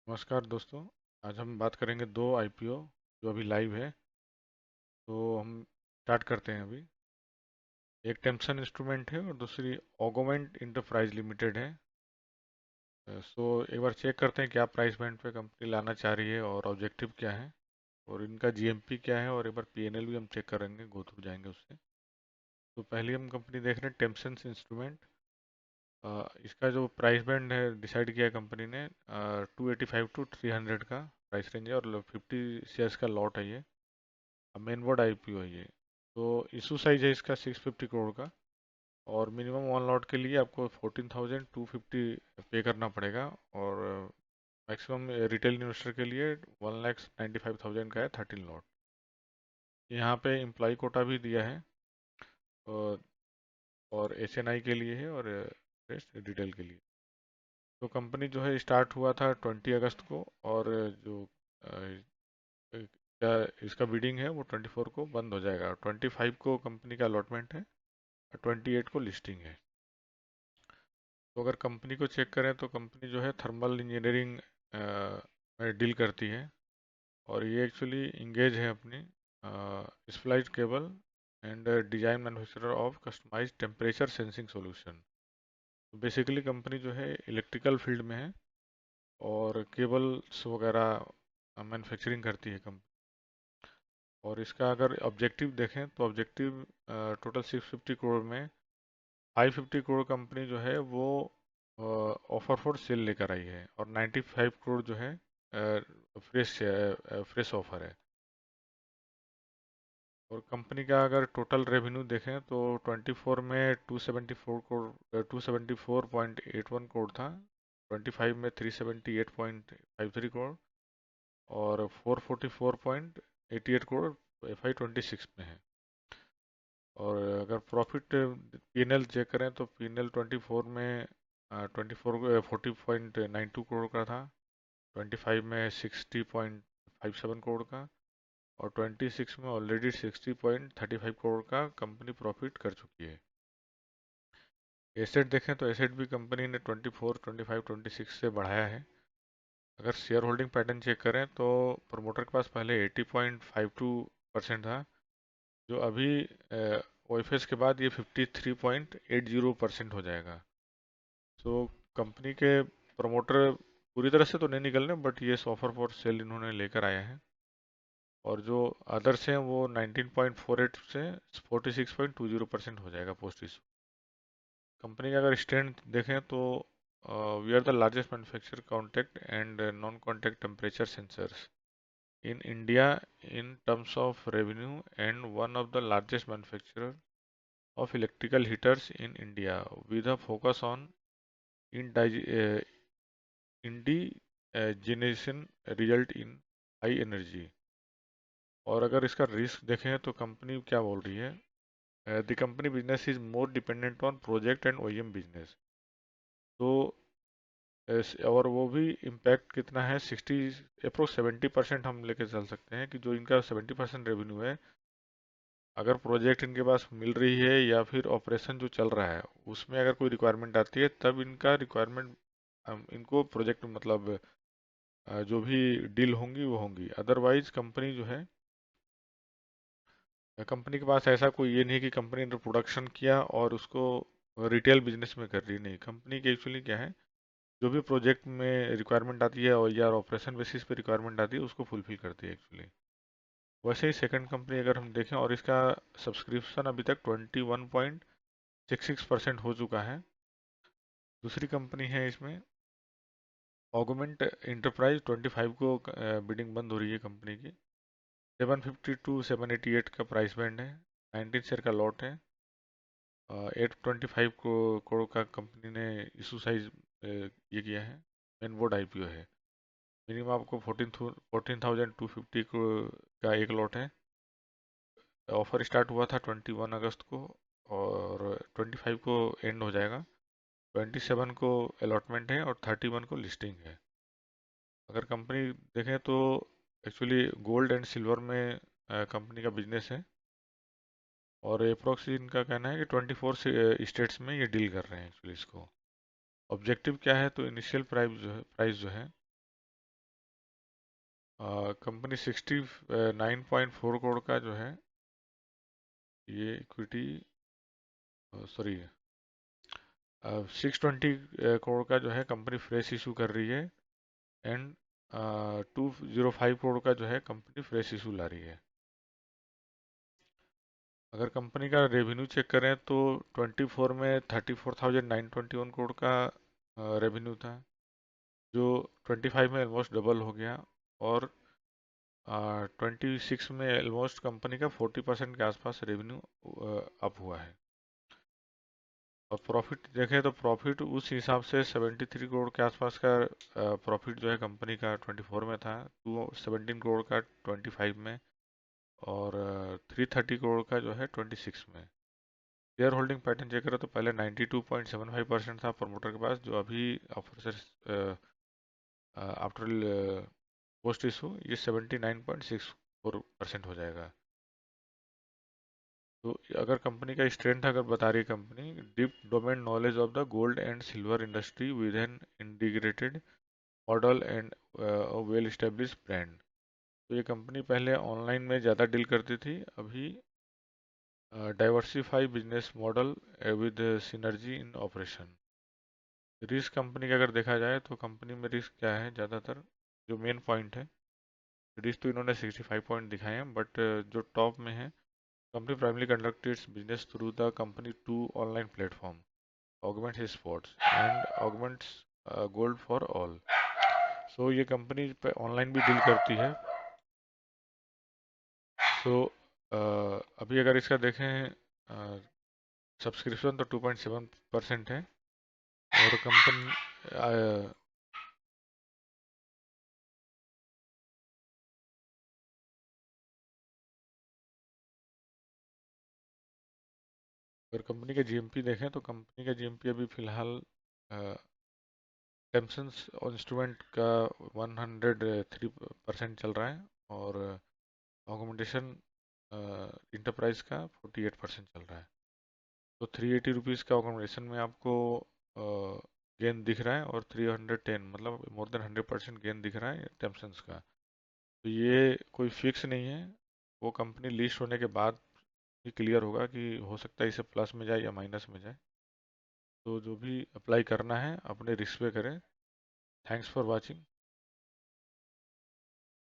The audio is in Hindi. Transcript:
नमस्कार दोस्तों। आज हम बात करेंगे दो आईपीओ जो अभी लाइव है। तो हम स्टार्ट करते हैं अभी। एक टेम्सन इंस्ट्रूमेंट है और दूसरी ऑगोमेंट इंटरप्राइज लिमिटेड है। सो एक बार चेक करते हैं क्या प्राइस बैंड पे कंपनी लाना चाह रही है और ऑब्जेक्टिव क्या है और इनका जीएमपी क्या है, और एक बार पीएनएल भी हम चेक करेंगे, गो थ्रू जाएंगे उससे। तो पहले हम कंपनी देख रहे हैं टेम्सन इंस्ट्रूमेंट। इसका जो प्राइस बैंड है डिसाइड किया है कंपनी ने, 285 टू 300 का प्राइस रेंज है और 50 शेयर्स का लॉट है ये। मेन बोर्ड आईपीओ है ये। तो इशू साइज है इसका 650 करोड़ का, और मिनिमम वन लॉट के लिए आपको 14,250 पे करना पड़ेगा, और मैक्सिमम रिटेल इन्वेस्टर के लिए 1,95,000 का है 13 लॉट। यहाँ पे एम्प्लॉय कोटा भी दिया है, और एसएनआई के लिए है, और रेस्ट रिटेल के लिए। तो कंपनी जो है स्टार्ट हुआ था 20 अगस्त को, और जो क्या इसका बिडिंग है वो 24 को बंद हो जाएगा। 25 को कंपनी का अलॉटमेंट है, 28 को लिस्टिंग है। तो अगर कंपनी को चेक करें तो कंपनी जो है थर्मल इंजीनियरिंग में डील करती है, और ये एक्चुअली इंगेज है अपनी split cable and design manufacturer of customize temperature sensing solution. तो बेसिकली कंपनी जो है इलेक्ट्रिकल फील्ड में है, और केबल्स वगैरह मैन्युफैक्चरिंग करती है कंपनी। और इसका अगर ऑब्जेक्टिव देखें तो ऑब्जेक्टिव टोटल 650 करोड़ में 550 करोड़ कंपनी जो है वो ऑफर फॉर सेल लेकर आई है, और 95 करोड़ जो है फ्रेश फ्रेश ऑफर है। और कंपनी का अगर टोटल रेवेन्यू देखें तो 24 में 274 करोड़ 274.81 करोड़ था, 25 में 378.53 करोड़, और 444.88 करोड़ FY26 में है। और अगर प्रॉफिट पीएनएल चेक करें तो पीएनएल 24 में 40.92 करोड़ का था, 25 में 60.57 करोड़ का, और 26 में ऑलरेडी 60.35 करोड़ का कंपनी प्रॉफिट कर चुकी है। एसेट देखें तो एसेट भी कंपनी ने 24, 25, 26 से बढ़ाया है। अगर शेयर होल्डिंग पैटर्न चेक करें तो प्रमोटर के पास पहले 80.52% था, जो अभी ओएफएस के बाद ये 53.80% हो जाएगा। तो कंपनी के प्रमोटर पूरी तरह से तो नहीं निकलने, बट ये ऑफर फॉर सेल इन्होंने लेकर आए हैं। और जो अदर्स हैं वो 19.48 से 46.20% हो जाएगा पोस्ट इशू। कंपनी का अगर स्ट्रेंथ देखें तो we are the largest manufacturer contact and non contact temperature sensors in India in terms of revenue, and one of the largest manufacturer of electrical heaters in India with a focus on indi- indigenation result in high energy। और अगर इसका रिस्क देखें तो कंपनी क्या बोल रही है, the company business is more dependent on project and OEM business. तो और वो भी इम्पैक्ट कितना है, 60 अप्रोक्स 70% हम लेके चल सकते हैं कि जो इनका 70% रेवेन्यू है, अगर प्रोजेक्ट इनके पास मिल रही है या फिर ऑपरेशन जो चल रहा है उसमें अगर कोई रिक्वायरमेंट आती है, तब इनका रिक्वायरमेंट इनको प्रोजेक्ट मतलब जो भी डील होंगी वो होंगी। अदरवाइज कंपनी जो है, कंपनी के पास ऐसा कोई ये नहीं है कि कंपनी ने प्रोडक्शन किया और उसको रिटेल बिजनेस में कर रही, नहीं। कंपनी की एक्चुअली क्या है, जो भी प्रोजेक्ट में रिक्वायरमेंट आती है और या ऑपरेशन बेसिस पे रिक्वायरमेंट आती है उसको फुलफिल करती है एक्चुअली। वैसे ही सेकंड कंपनी अगर हम देखें, और इसका सब्सक्रिप्शन अभी तक 21.66% हो चुका है। दूसरी कंपनी है इसमें ऑगमेंट इंटरप्राइज, 25 को बिडिंग बंद हो रही है कंपनी की। 750 टू 788 का प्राइस बैंड है, 19 शेयर का लॉट है, 825 करोड़ का कंपनी ने इशू साइज ये किया है। मेन बोर्ड आईपीओ है। मिनिमम आपको 14,250 का एक लॉट है। ऑफर स्टार्ट हुआ था 21 अगस्त को, और 25 को एंड हो जाएगा। 27 को अलॉटमेंट है, और 31 को लिस्टिंग है। अगर कंपनी देखें तो एक्चुअली गोल्ड एंड सिल्वर में कंपनी का बिजनेस है, और अप्रोक्स इनका कहना है कि 24 स्टेट्स में ये डील कर रहे हैं एक्चुअली इसको। ऑब्जेक्टिव क्या है, तो इनिशियल प्राइस जो है कंपनी 69.4 करोड़ का जो है ये इक्विटी, सॉरी, 620 करोड़ का जो है कंपनी फ्रेश इशू कर रही है, एंड 205 करोड़ का जो है कंपनी फ्रेश इशू ला रही है। अगर कंपनी का रेवेन्यू चेक करें तो 24 में 34,921 करोड़ का रेवेन्यू था, जो 25 में ऑलमोस्ट डबल हो गया, और 26 में ऑलमोस्ट कंपनी का 40% के आसपास रेवेन्यू अप हुआ है। और प्रॉफिट देखें तो प्रॉफिट उस हिसाब से 73 करोड़ के आसपास का प्रॉफिट जो है कंपनी का 24 में था, 217 करोड़ का 25 में, और 330 करोड़ का जो है 26 में। शेयर होल्डिंग पैटर्न चेक करें तो पहले 92.75% था प्रमोटर के पास, जो अभी ऑफिसर आफ्टर पोस्ट इशू ये 79.64% हो जाएगा। तो अगर कंपनी का स्ट्रेंथ अगर बता रही है company, deep domain knowledge of the gold and silver industry with an integrated model and well establish brand. तो ये कंपनी पहले ऑनलाइन में ज़्यादा डील करती थी, अभी diversify business model with synergy in operation. Risk company का अगर देखा जाए तो कंपनी में रिस्क क्या है, ज़्यादातर जो मेन पॉइंट है, रिस्क तो इन्होंने 65 पॉइंट दिखाए हैं, बट जो टॉप में है, company primary conduct its business through the company to online platform augments sports and augments gold for all. So ये कंपनी पे ऑनलाइन भी डील करती है। सो अभी अगर इसका देखें सब्सक्रिप्शन तो 2.7% है, और कंपनी अगर कंपनी का जीएमपी देखें तो कंपनी का जीएमपी अभी फिलहाल टेम्सन्स इंस्ट्रूमेंट का 103% चल रहा है, और ऑगमेंटेशन इंटरप्राइज का 48% चल रहा है। तो 380 रुपीज़ का ऑगमेंटेशन में आपको गेन दिख रहा है, और 310 मतलब मोर देन 100% गेन दिख रहा है टेम्सन्स का। तो ये कोई फिक्स नहीं है, वो कंपनी लिस्ट होने के बाद ही क्लियर होगा कि हो सकता है इसे प्लस में जाए या माइनस में जाए। तो जो भी अप्लाई करना है अपने रिस्क पे करें। Thanks for watching.